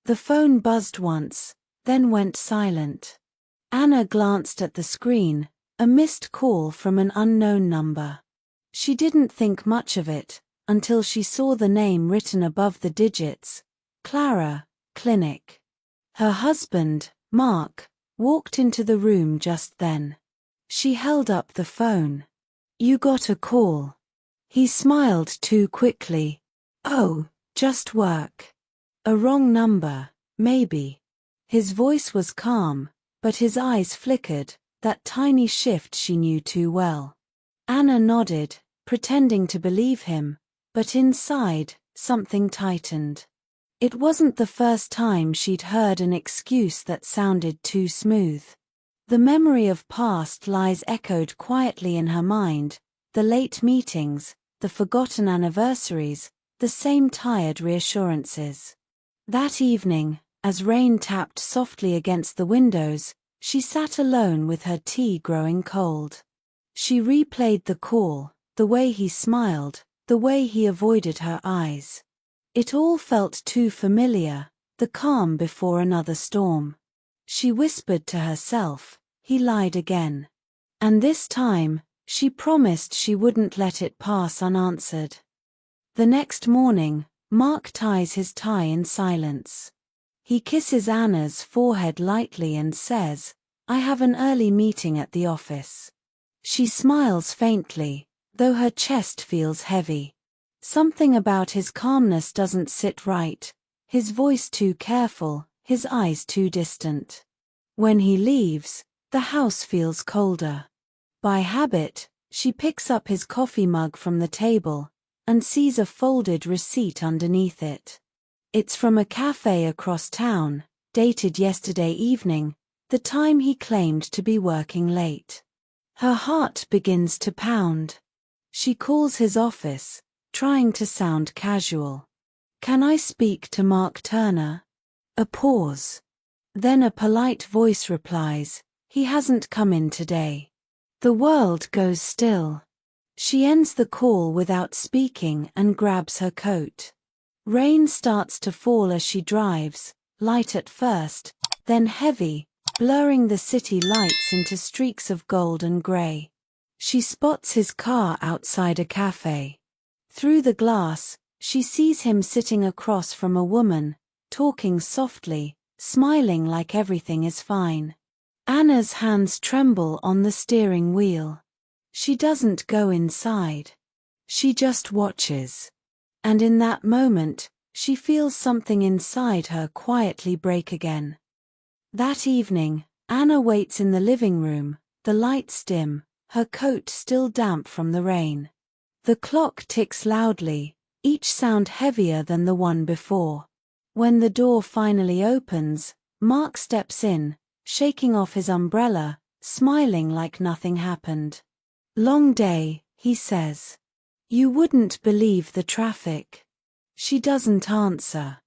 The phone buzzed once, then went silent. Anna glanced at the screen, a missed call from an unknown number. She didn't think much of it, until she saw the name written above the digits, Clara, Clinic. Her husband, Mark, walked into the room just then. She held up the phone. "You got a call." He smiled too quickly. "Oh, just work. A wrong number, maybe." His voice was calm, but his eyes flickered, that tiny shift she knew too well. Anna nodded, pretending to believe him, but inside, something tightened. It wasn't the first time she'd heard an excuse that sounded too smooth. The memory of past lies echoed quietly in her mind, the late meetings, the forgotten anniversaries, the same tired reassurances. That evening, as rain tapped softly against the windows, she sat alone with her tea growing cold. She replayed the call, the way he smiled, the way he avoided her eyes. It all felt too familiar, the calm before another storm. She whispered to herself, he lied again. And this time, she promised she wouldn't let it pass unanswered. The next morning, Mark ties his tie in silence. He kisses Anna's forehead lightly and says, "I have an early meeting at the office." She smiles faintly, though her chest feels heavy. Something about his calmness doesn't sit right, his voice too careful, his eyes too distant. When he leaves, the house feels colder. By habit, she picks up his coffee mug from the table, and sees a folded receipt underneath it. It's from a cafe across town, dated yesterday evening, the time he claimed to be working late. Her heart begins to pound. She calls his office, trying to sound casual. "Can I speak to Mark Turner?" A pause. Then a polite voice replies, "He hasn't come in today." The world goes still. She ends the call without speaking and grabs her coat. Rain starts to fall as she drives, light at first, then heavy, blurring the city lights into streaks of gold and gray. She spots his car outside a cafe. Through the glass, she sees him sitting across from a woman, talking softly, smiling like everything is fine. Anna's hands tremble on the steering wheel. She doesn't go inside. She just watches. And in that moment, she feels something inside her quietly break again. That evening, Anna waits in the living room, the lights dim, her coat still damp from the rain. The clock ticks loudly, each sound heavier than the one before. When the door finally opens, Mark steps in, shaking off his umbrella, smiling like nothing happened. "Long day," he says. "You wouldn't believe the traffic." She doesn't answer.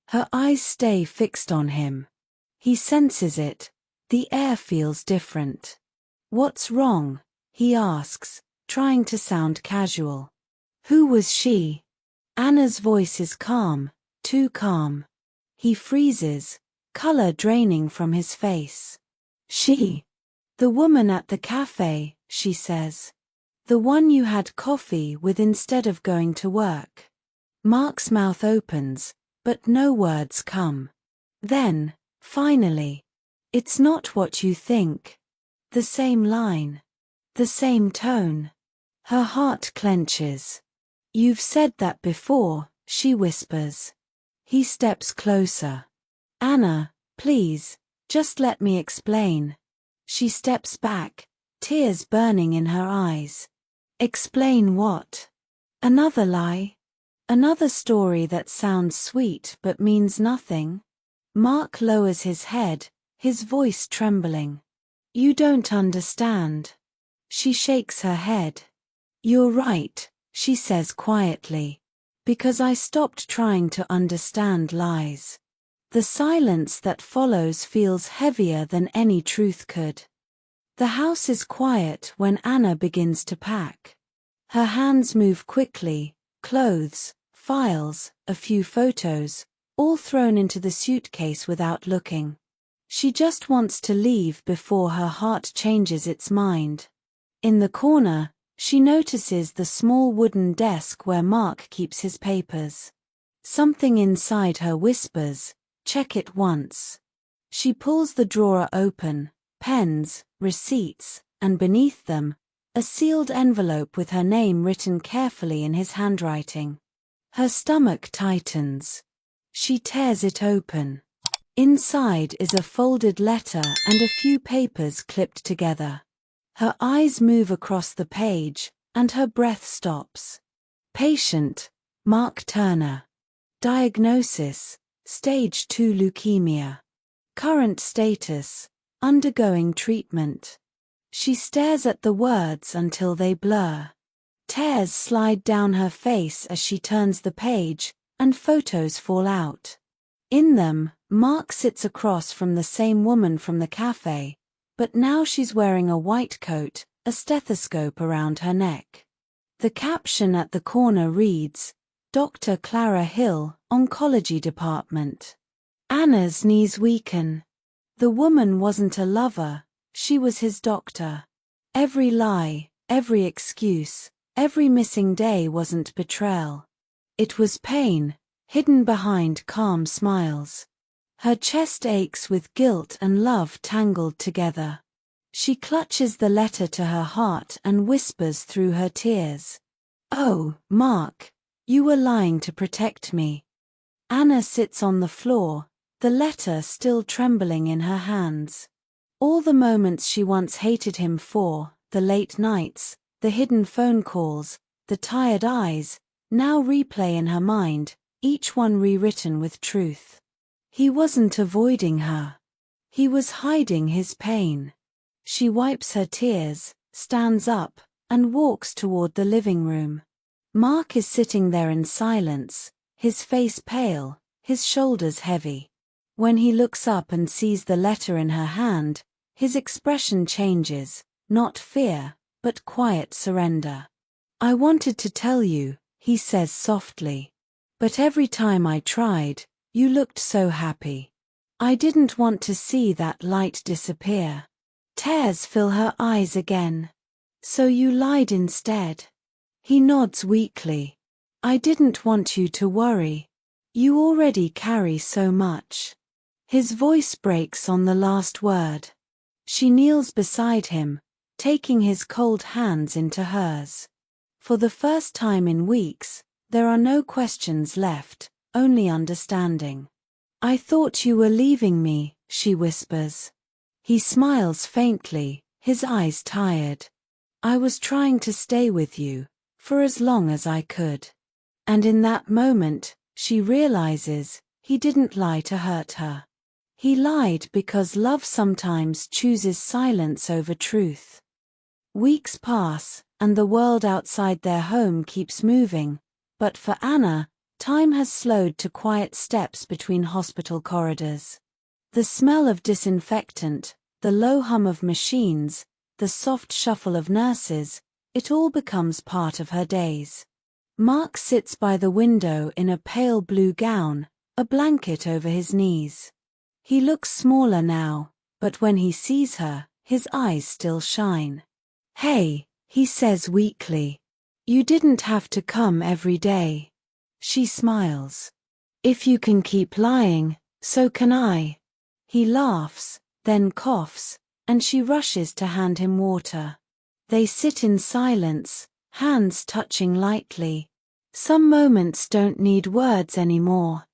Her eyes stay fixed on him. He senses it. The air feels different. "What's wrong?" he asks, trying to sound casual. Who was she? Anna's voice is calm, too calm. He freezes, color draining from his face. "She. The woman at the cafe," she says. "The one you had coffee with instead of going to work." Mark's mouth opens, but no words come. Then, finally, "It's not what you think." The same line. The same tone. Her heart clenches. "You've said that before," she whispers. He steps closer. "Anna, please, just let me explain." She steps back, tears burning in her eyes. "Explain what?" "Another lie? Another story that sounds sweet but means nothing?" Mark lowers his head, his voice trembling. "You don't understand." She shakes her head. "You're right," she says quietly. "Because I stopped trying to understand lies." The silence that follows feels heavier than any truth could. The house is quiet when Anna begins to pack. Her hands move quickly, clothes, files, a few photos, all thrown into the suitcase without looking. She just wants to leave before her heart changes its mind. In the corner, she notices the small wooden desk where Mark keeps his papers. Something inside her whispers, "Check it once." She pulls the drawer open, pens, receipts, and beneath them, a sealed envelope with her name written carefully in his handwriting. Her stomach tightens. She tears it open. Inside is a folded letter and a few papers clipped together. Her eyes move across the page, and her breath stops. Patient, Mark Turner. Diagnosis, Stage 2 leukemia. Current status, undergoing treatment. She stares at the words until they blur. Tears slide down her face as she turns the page, and photos fall out. In them, Mark sits across from the same woman from the cafe, but now she's wearing a white coat, a stethoscope around her neck. The caption at the corner reads, "Dr. Clara Hill, Oncology Department." Anna's knees weaken. The woman wasn't a lover, she was his doctor. Every lie, every excuse, every missing day wasn't betrayal. It was pain, hidden behind calm smiles. Her chest aches with guilt and love tangled together. She clutches the letter to her heart and whispers through her tears, "Oh, Mark, you were lying to protect me." Anna sits on the floor, the letter still trembling in her hands. All the moments she once hated him for, the late nights, the hidden phone calls, the tired eyes, now replay in her mind, each one rewritten with truth. He wasn't avoiding her. He was hiding his pain. She wipes her tears, stands up, and walks toward the living room. Mark is sitting there in silence, his face pale, his shoulders heavy. When he looks up and sees the letter in her hand, his expression changes, not fear, but quiet surrender. "I wanted to tell you," he says softly. "But every time I tried, you looked so happy. I didn't want to see that light disappear." Tears fill her eyes again. "So you lied instead?" He nods weakly. "I didn't want you to worry. You already carry so much." His voice breaks on the last word. She kneels beside him, taking his cold hands into hers. For the first time in weeks, there are no questions left, only understanding. "I thought you were leaving me," she whispers. He smiles faintly, his eyes tired. "I was trying to stay with you, for as long as I could." And in that moment, she realizes, he didn't lie to hurt her. He lied because love sometimes chooses silence over truth. Weeks pass, and the world outside their home keeps moving, but for Anna, time has slowed to quiet steps between hospital corridors. The smell of disinfectant, the low hum of machines, the soft shuffle of nurses, it all becomes part of her days. Mark sits by the window in a pale blue gown, a blanket over his knees. He looks smaller now, but when he sees her, his eyes still shine. "Hey," he says weakly. "You didn't have to come every day." She smiles. "If you can keep lying, so can I." He laughs, then coughs, and she rushes to hand him water. They sit in silence, hands touching lightly. Some moments don't need words anymore.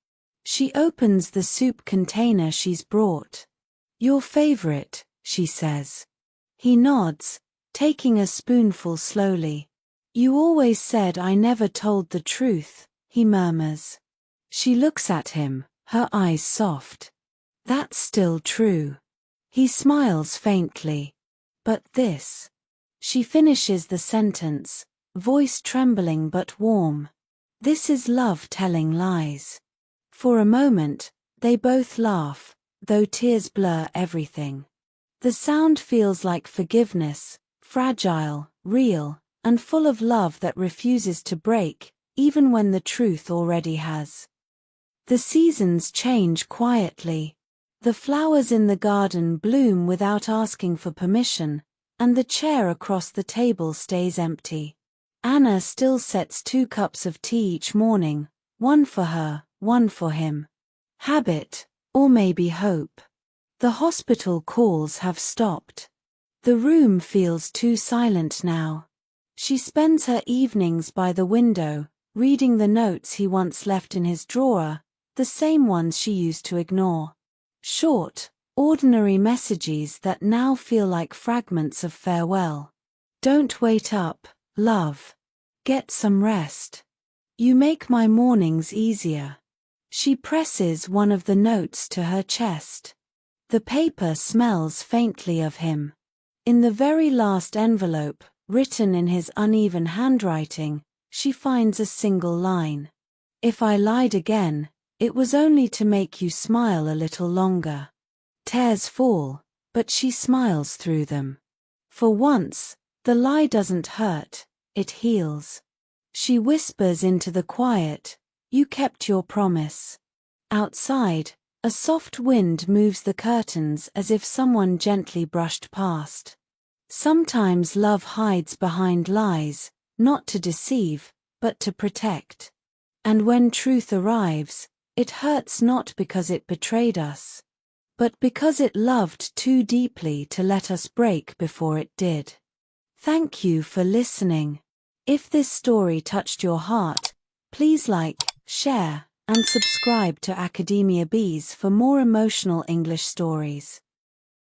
She opens the soup container she's brought. "Your favorite," she says. He nods, taking a spoonful slowly. "You always said I never told the truth," he murmurs. She looks at him, her eyes soft. "That's still true." He smiles faintly. "But this." She finishes the sentence, voice trembling but warm. "This is love telling lies." For a moment, they both laugh, though tears blur everything. The sound feels like forgiveness, fragile, real, and full of love that refuses to break, even when the truth already has. The seasons change quietly. The flowers in the garden bloom without asking for permission, and the chair across the table stays empty. Anna still sets 2 cups of tea each morning, one for her, one for him. Habit, or maybe hope. The hospital calls have stopped. The room feels too silent now. She spends her evenings by the window, reading the notes he once left in his drawer, the same ones she used to ignore. Short, ordinary messages that now feel like fragments of farewell. Don't wait up, love. Get some rest. You make my mornings easier. She presses one of the notes to her chest. The paper smells faintly of him. In the very last envelope, written in his uneven handwriting, she finds a single line. If I lied again, it was only to make you smile a little longer. Tears fall, but she smiles through them. For once, the lie doesn't hurt, it heals. She whispers into the quiet, "You kept your promise." Outside, a soft wind moves the curtains as if someone gently brushed past. Sometimes love hides behind lies, not to deceive, but to protect. And when truth arrives, it hurts not because it betrayed us, but because it loved too deeply to let us break before it did. Thank you for listening. If this story touched your heart, please like, share, and subscribe to Academia Bees for more emotional English stories.